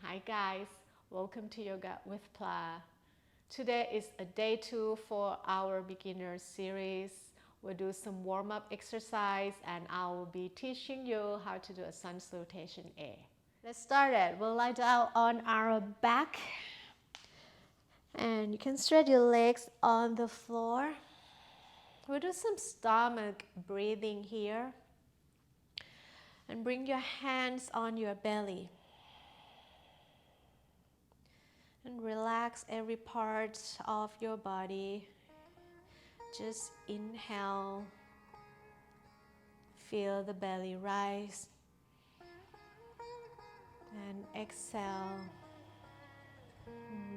Hi guys, welcome to Yoga with Pla. Today is a day 2 for our beginner series. We'll do some warm-up exercise and I will be teaching you how to do a Sunsalutation A. Let's start it. We'll lie down on our back and you can stretch your legs on the floor. We'll do some stomach breathing here and bring your hands on your belly. And relax every part of your body. Just inhale. Feel the belly rise. And exhale.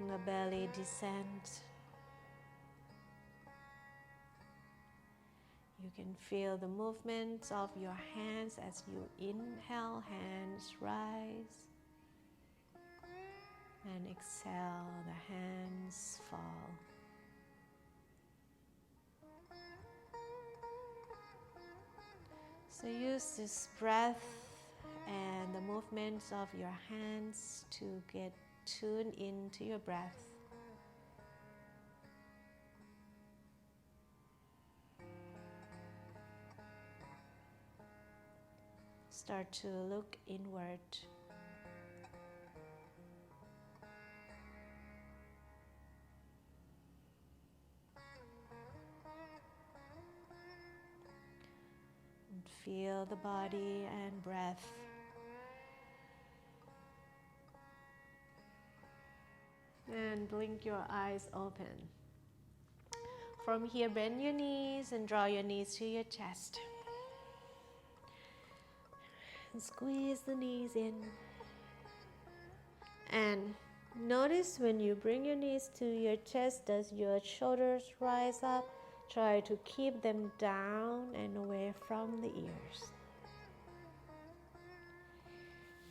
The belly descend. You can feel the movement of your hands as you inhale, hands rise. And exhale, the hands fall. So use this breath and the movements of your hands to get tuned into your breath. Start to look inward. Feel the body and breath. And blink your eyes open. From here, bend your knees and draw your knees to your chest. And squeeze the knees in. And notice when you bring your knees to your chest, does your shoulders rise up? Try to keep them down and away from the ears.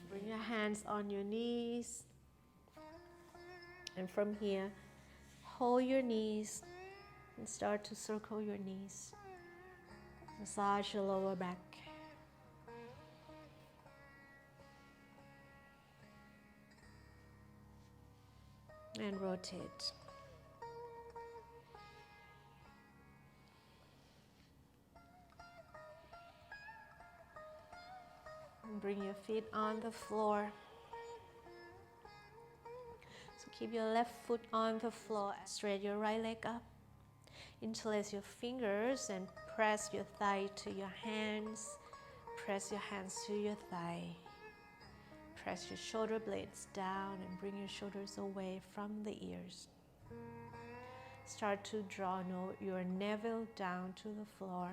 Bring your hands on your knees. And from here, hold your knees and start to circle your knees. Massage your lower back. And rotate. And bring your feet on the floor. So keep your left foot on the floor. Straight your right leg up. Interlace your fingers and press your thigh to your hands. Press your hands to your thigh. Press your shoulder blades down and bring your shoulders away from the ears. Start to draw your navel down to the floor.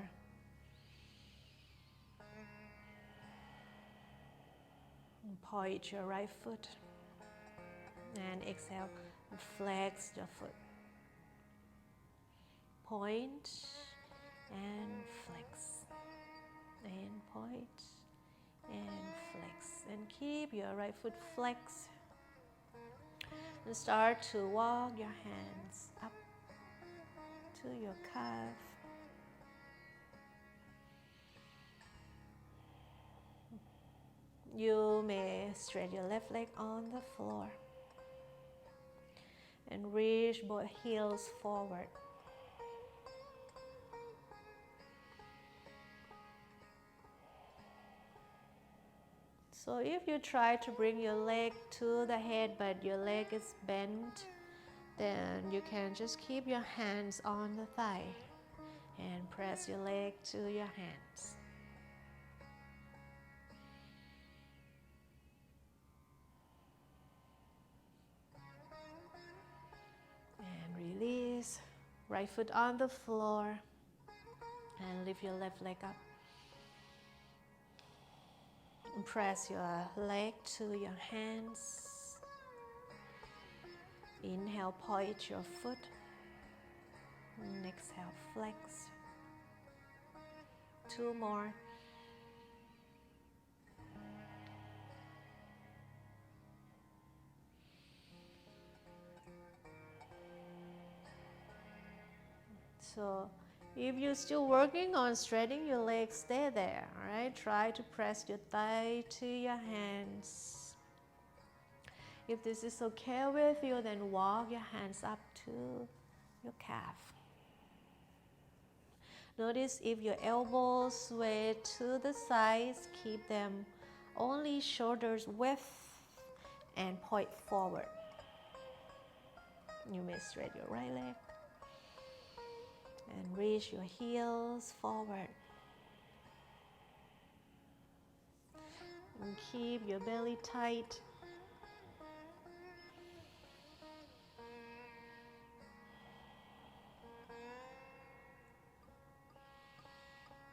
And point your right foot. And exhale, flex your foot. Point and flex. And point and flex. And keep your right foot flexed. And start to walk your hands up to your calf. You may stretch your left leg on the floor and reach both heels forward. So if you try to bring your leg to the head but your leg is bent, then you can just keep your hands on the thigh and press your leg to your hands. And release. Right foot on the floor and lift your left leg up. And press your leg to your hands. Inhale, point your foot. And exhale, flex. 2 more. So if you're still working on stretching your legs, stay there, all right? Try to press your thigh to your hands. If this is okay with you, then walk your hands up to your calf. Notice if your elbows sway to the sides, keep them only shoulders width and point forward. You may straight your right leg and reach your heels forward. And keep your belly tight.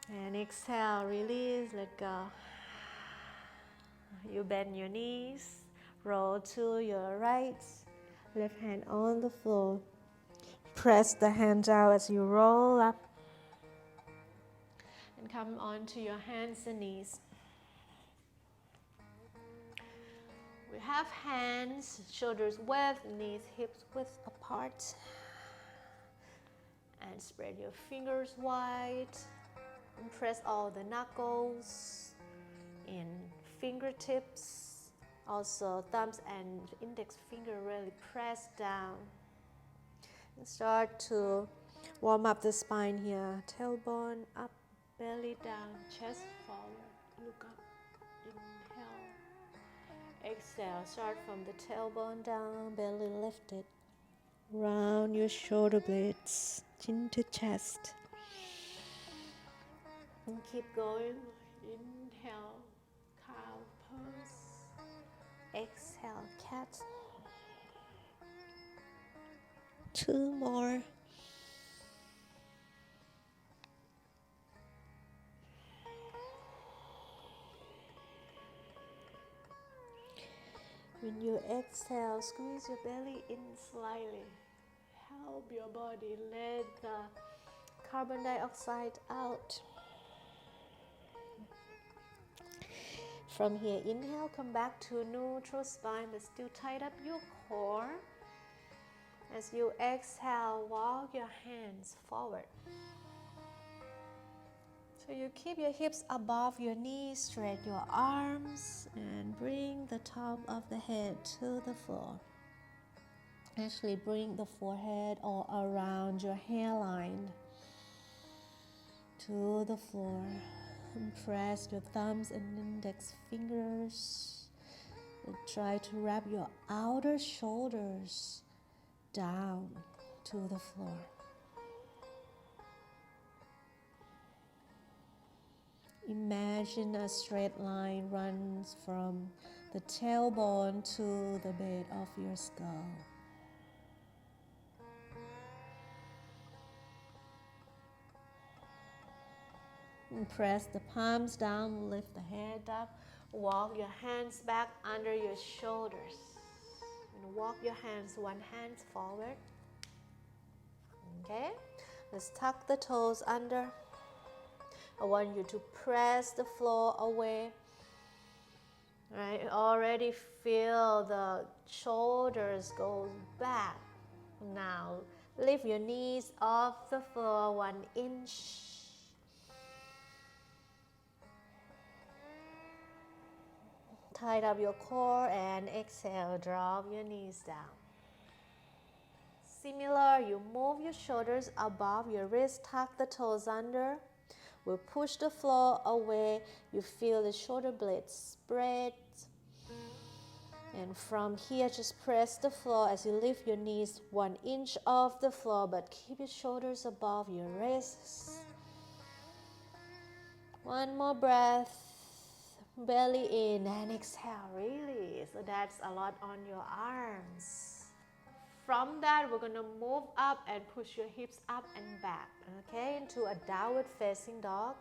And exhale, release, let go. You bend your knees, roll to your right, left hand on the floor. Press the hand out as you roll up. And come onto your hands and knees. We have hands, shoulders width, knees, hips width apart. And spread your fingers wide. And press all the knuckles in fingertips. Also thumbs and index finger really press down. And start to warm up the spine here. Tailbone up, belly down, chest forward. Look up. Inhale. Exhale. Start from the tailbone down, belly lifted. Round your shoulder blades, chin to chest. And keep going. Inhale, cow pose. Exhale, cat. 2 more. When you exhale, squeeze your belly in slightly. Help your body let the carbon dioxide out. From here, inhale, come back to neutral spine, but still tight up your core. As you exhale, walk your hands forward. So you keep your hips above your knees, straight your arms, and bring the top of the head to the floor. Actually, bring the forehead all around your hairline to the floor. And press your thumbs and index fingers. And try to wrap your outer shoulders down to the floor. Imagine a straight line runs from the tailbone to the base of your skull. And press the palms down, lift the head up, walk your hands back under your shoulders. And walk your hands, one hand forward. Okay, let's tuck the toes under. I want you to press the floor away. Right, you already feel the shoulders go back. Now, lift your knees off the floor 1 inch. Tight up your core and exhale, drop your knees down. Similar, you move your shoulders above your wrist, tuck the toes under. We'll push the floor away. You feel the shoulder blades spread. And from here, just press the floor as you lift your knees 1 inch off the floor, but keep your shoulders above your wrists. 1 more breath. Belly in and exhale, release. So that's a lot on your arms. From that, we're going to move up and push your hips up and back, okay, into a downward facing dog.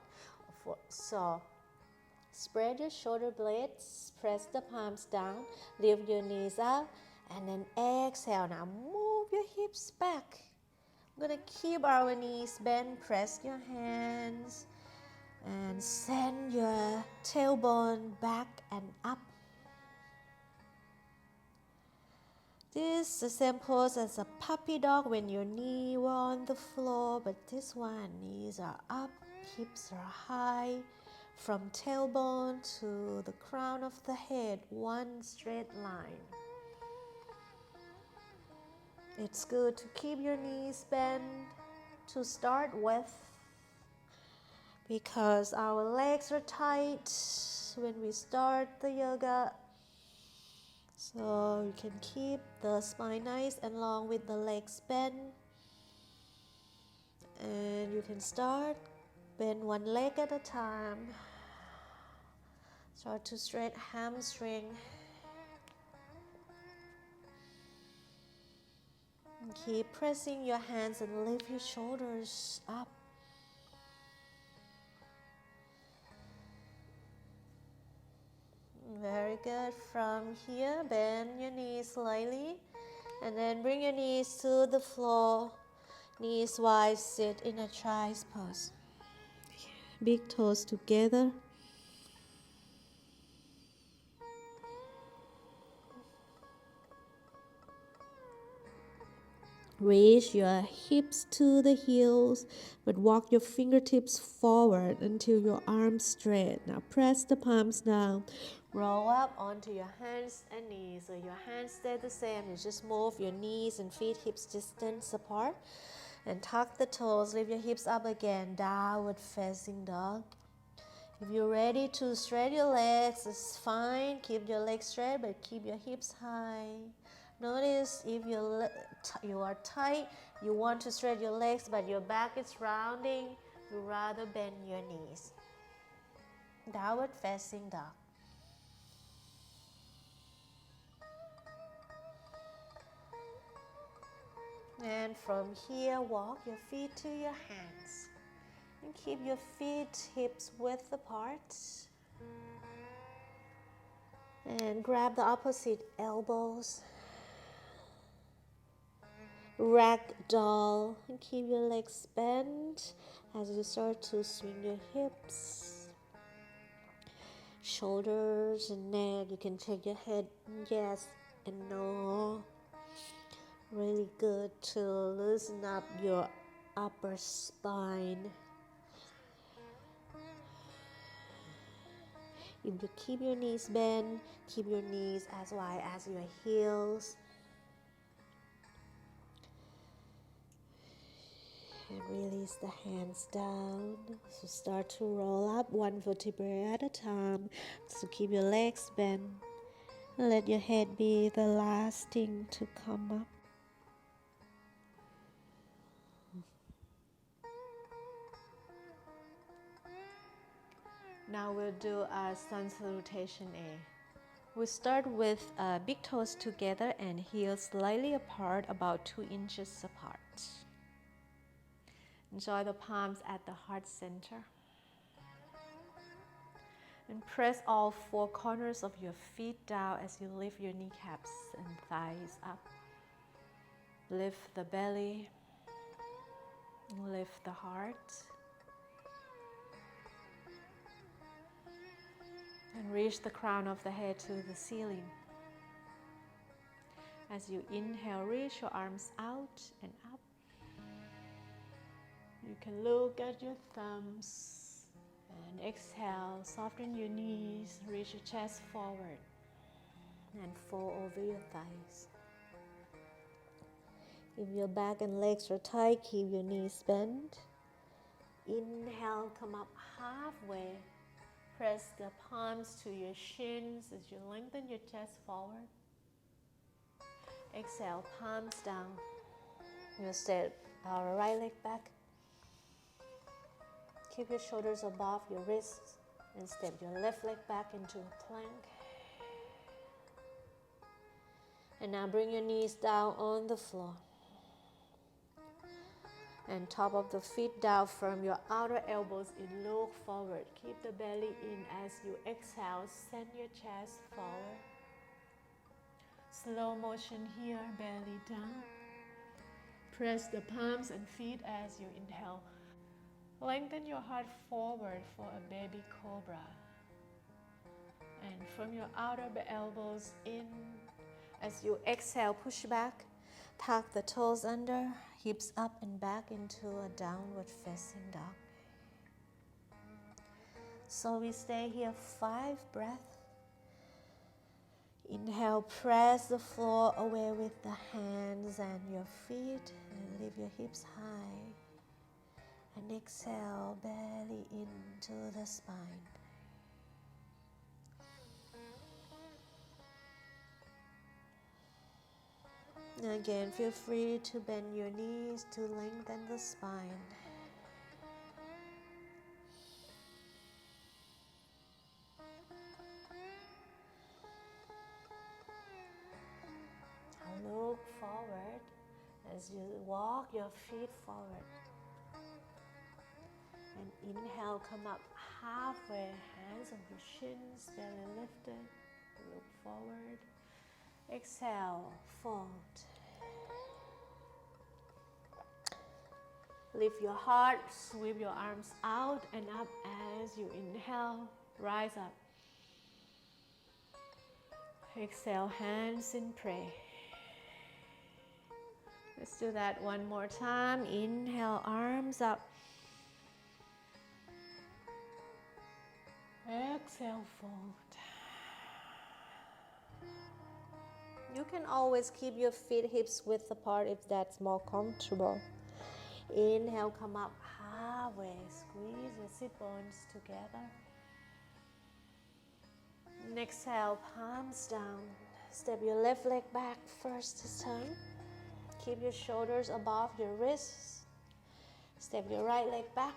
So spread your shoulder blades, press the palms down, lift your knees up, and then exhale. Now move your hips back. We're going to keep our knees bent, press your hands, and send your tailbone back and up. This is the same pose as a puppy dog when your knees were on the floor, but this one, knees are up, hips are high, from tailbone to the crown of the head, one straight line. It's good to keep your knees bent to start with, because our legs are tight when we start the yoga. So you can keep the spine nice and long with the legs bent. And you can start bend one leg at a time. Start to stretch hamstring. And keep pressing your hands and lift your shoulders up. Very good. From here, bend your knees slightly and then bring your knees to the floor. Knees wide, sit in a child's pose. Big toes together. Raise your hips to the heels, but walk your fingertips forward until your arms straight. Now press the palms down. Roll up onto your hands and knees. So your hands stay the same. You just move your knees and feet hips distance apart. And tuck the toes. Lift your hips up again. Downward facing dog. If you're ready to stretch your legs, it's fine. Keep your legs straight, but keep your hips high. Notice if you are tight, you want to stretch your legs, but your back is rounding, you rather bend your knees. Downward facing dog. And from here, walk your feet to your hands. And keep your feet hips width apart. And grab the opposite elbows. Ragdoll, and keep your legs bent as you start to swing your hips, shoulders and neck. You can take your head yes and no. Really good to loosen up your upper spine. If you keep your knees bent, keep your knees as wide as your heels. And release the hands down. So start to roll up one vertebrae at a time. So keep your legs bent. Let your head be the last thing to come up. Now we'll do a Sunsalutation A. We start with big toes together and heels slightly apart, about 2 inches apart. Enjoy the palms at the heart center. And press all 4 corners of your feet down as you lift your kneecaps and thighs up. Lift the belly. Lift the heart. And reach the crown of the head to the ceiling. As you inhale, reach your arms out and up. You can look at your thumbs. And exhale, soften your knees, reach your chest forward. And fold over your thighs. If your back and legs are tight, keep your knees bent. Inhale, come up halfway. Press the palms to your shins as you lengthen your chest forward. Exhale, palms down. You step our right leg back. Keep your shoulders above your wrists and step your left leg back into a plank. And now bring your knees down on the floor. And top of the feet down from your outer elbows in, look forward. Keep the belly in as you exhale, send your chest forward. Slow motion here, belly down. Press the palms and feet as you inhale. Lengthen your heart forward for a baby cobra. And from your outer elbows in, as you exhale, push back. Tuck the toes under, hips up and back into a downward facing dog. So we stay here 5 breaths. Inhale, press the floor away with the hands and your feet and lift your hips high. And exhale, belly into the spine. And again, feel free to bend your knees to lengthen the spine. Now look forward as you walk your feet forward. And inhale, come up halfway, hands on your shins, belly lifted. Look forward. Exhale, fold. Lift your heart, sweep your arms out and up as you inhale, rise up. Exhale, hands in prayer. Let's do that one more time. Inhale, arms up. Exhale, fold. You can always keep your feet hips width apart if that's more comfortable. Inhale, come up halfway. Squeeze your sit bones together. And exhale, palms down. Step your left leg back first this time. Keep your shoulders above your wrists. Step your right leg back.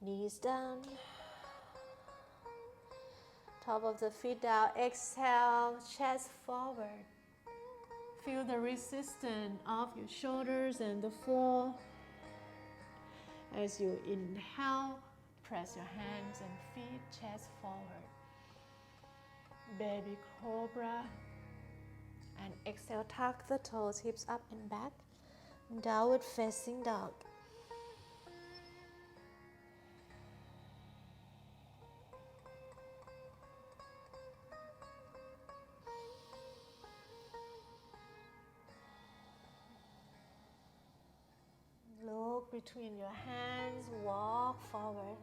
Knees down. Top of the feet down. Exhale, chest forward. Feel the resistance of your shoulders and the floor. As you inhale, press your hands and feet, chest forward. Baby cobra. And exhale, tuck the toes, hips up and back. Downward facing dog. Look between your hands, walk forward.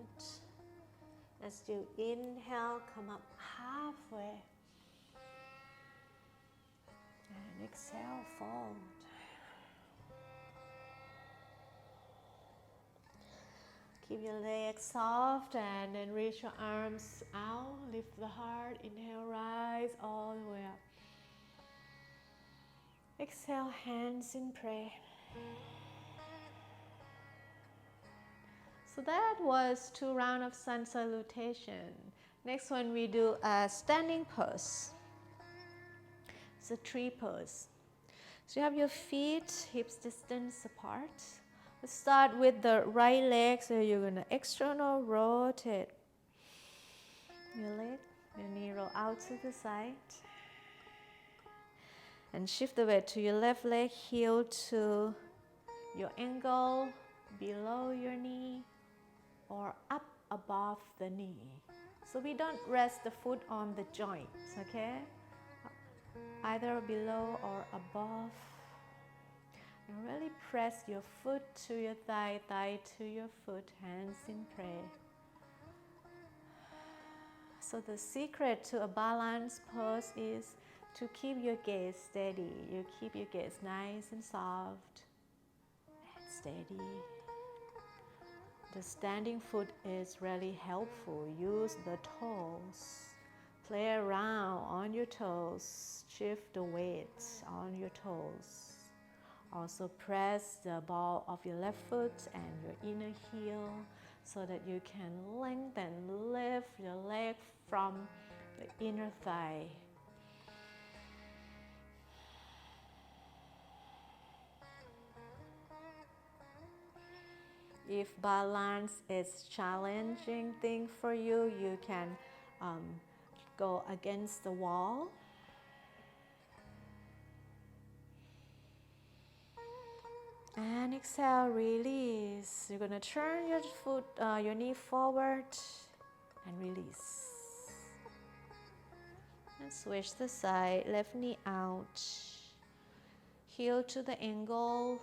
As you inhale, come up halfway. And exhale, fold. Keep your legs soft and then reach your arms out. Lift the heart. Inhale, rise all the way up. Exhale, hands in prayer. So that was 2 rounds of sun salutation. Next one we do a standing pose. It's a tree pose. So you have your feet hips distance apart. Let's start with the right leg. So you're going to external rotate your leg. Your knee roll out to the side. And shift the weight to your left leg, heel to your ankle, below your knee, or up above the knee. So we don't rest the foot on the joints, okay? Either below or above. And really press your foot to your thigh, thigh to your foot, hands in prayer. So the secret to a balanced pose is to keep your gaze steady. You keep your gaze nice and soft and steady. The standing foot is really helpful. Use the toes. Play around on your toes. Shift the weight on your toes. Also press the ball of your left foot and your inner heel so that you can lengthen, lift your leg from the inner thigh. If balance is challenging thing for you, you can go against the wall. And exhale, release. You're gonna turn your foot, your knee forward and release. And switch the side, left knee out. Heel to the ankle.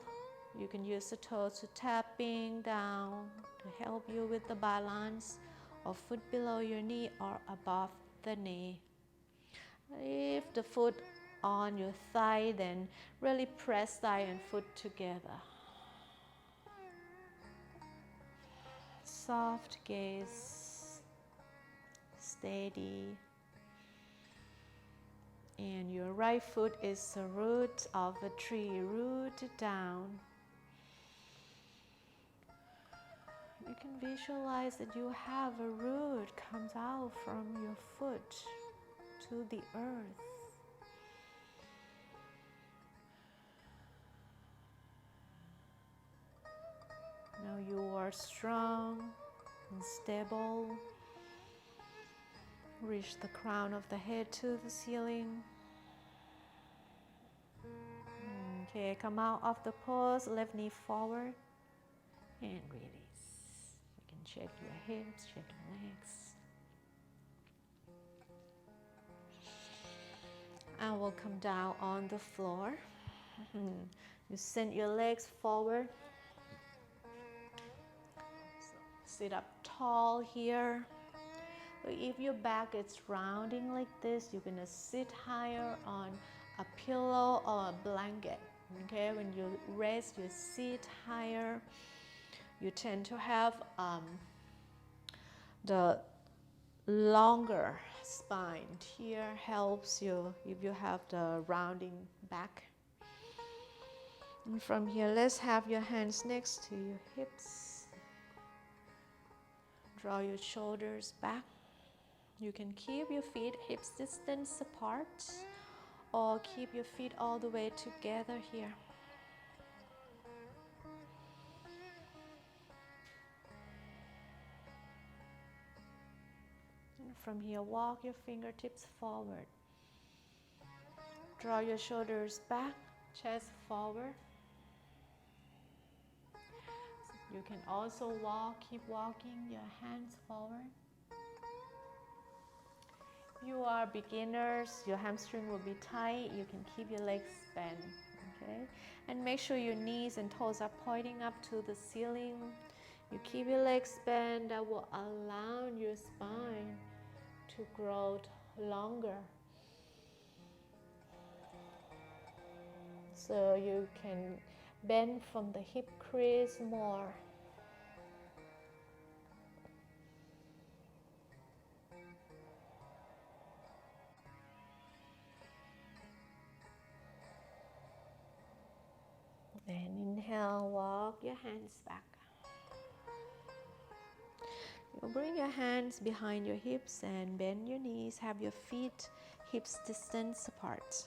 You can use the toes to tapping down to help you with the balance, or foot below your knee or above the knee. Lift the foot on your thigh, then really press thigh and foot together. Soft gaze, steady. And your right foot is the root of a tree, rooted down. You can visualize that you have a root comes out from your foot to the earth. Now you are strong and stable. Reach the crown of the head to the ceiling. Okay, come out of the pose, left knee forward and release. You can check your hips, check your legs. And we'll come down on the floor. You send your legs forward. Sit up tall here. So if your back is rounding like this, you're gonna sit higher on a pillow or a blanket. Okay, when you rest, you sit higher. You tend to have the longer spine. Here helps you if you have the rounding back. And from here, let's have your hands next to your hips. Draw your shoulders back. You can keep your feet hips distance apart or keep your feet all the way together here. And from here, walk your fingertips forward. Draw your shoulders back, chest forward. You can also keep walking your hands forward. If you are beginners, your hamstring will be tight. You can keep your legs bent, okay? And make sure your knees and toes are pointing up to the ceiling. You keep your legs bent. That will allow your spine to grow longer. So you can bend from the hip crease more. Then inhale, walk your hands back. You bring your hands behind your hips and bend your knees. Have your feet hips distance apart.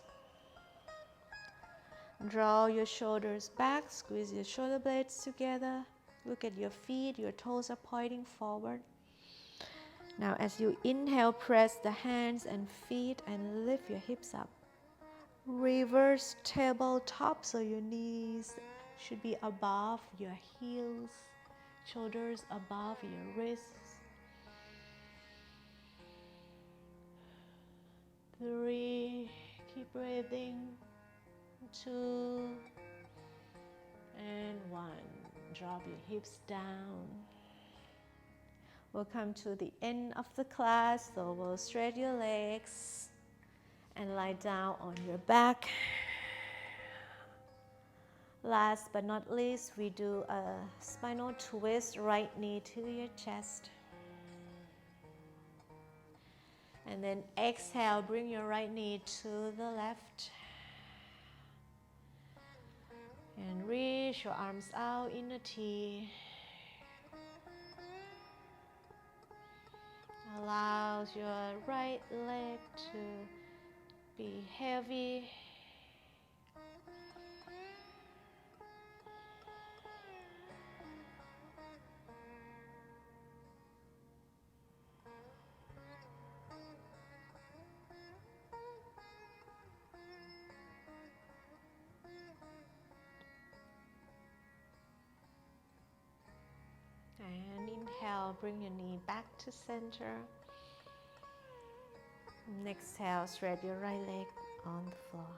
Draw your shoulders back, squeeze your shoulder blades together. Look at your feet, your toes are pointing forward. Now as you inhale, press the hands and feet and lift your hips up. Reverse tabletop, so your knees should be above your heels, shoulders above your wrists. 3, keep breathing. 2 and 1. Drop your hips down. We'll come to the end of the class, so we'll stretch your legs and lie down on your back. Last but not least, we do a spinal twist, right knee to your chest. And then exhale, bring your right knee to the left. And reach your arms out in a T. Allows your right leg to be heavy. And inhale, bring your knee back to center. And exhale, stretch your right leg on the floor.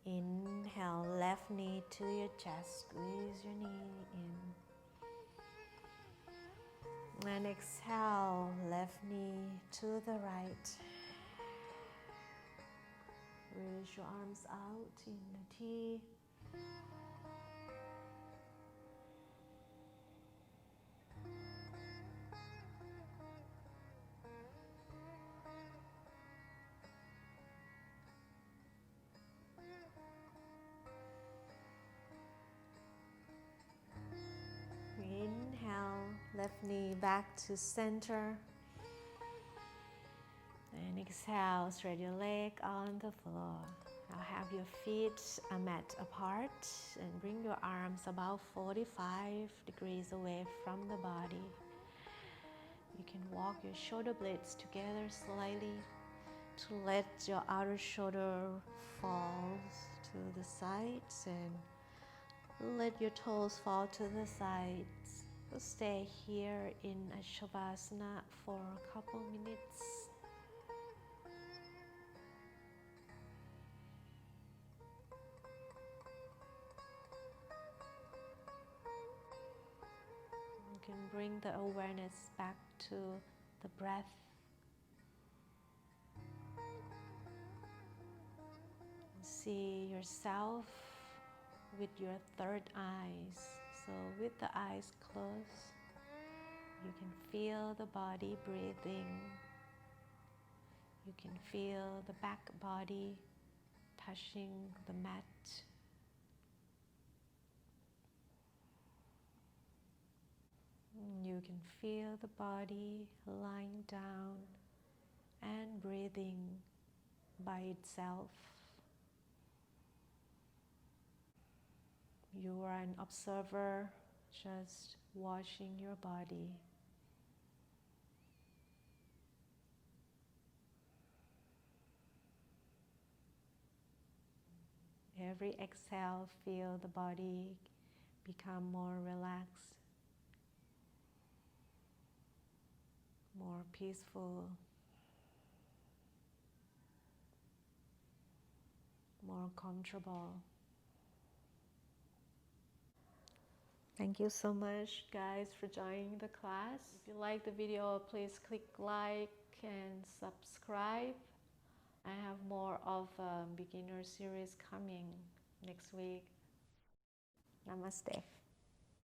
Inhale, left knee to your chest, squeeze your knee in. And exhale, left knee to the right. Release your arms out in the T. Inhale, left knee back to center. And exhale, spread your leg on the floor. Now have your feet a mat apart and bring your arms about 45 degrees away from the body. You can walk your shoulder blades together slightly to let your outer shoulder fall to the sides and let your toes fall to the sides. So stay here in a Shavasana for a couple minutes. You can bring the awareness back to the breath. See yourself with your third eyes. So with the eyes closed, you can feel the body breathing. You can feel the back body touching the mat. You can feel the body lying down and breathing by itself. You are an observer, just watching your body. Every exhale, feel the body become more relaxed, more peaceful, more comfortable. Thank you so much, guys, for joining the class. If you like the video, please click like and subscribe. I have more of a beginner series coming next week. Namaste.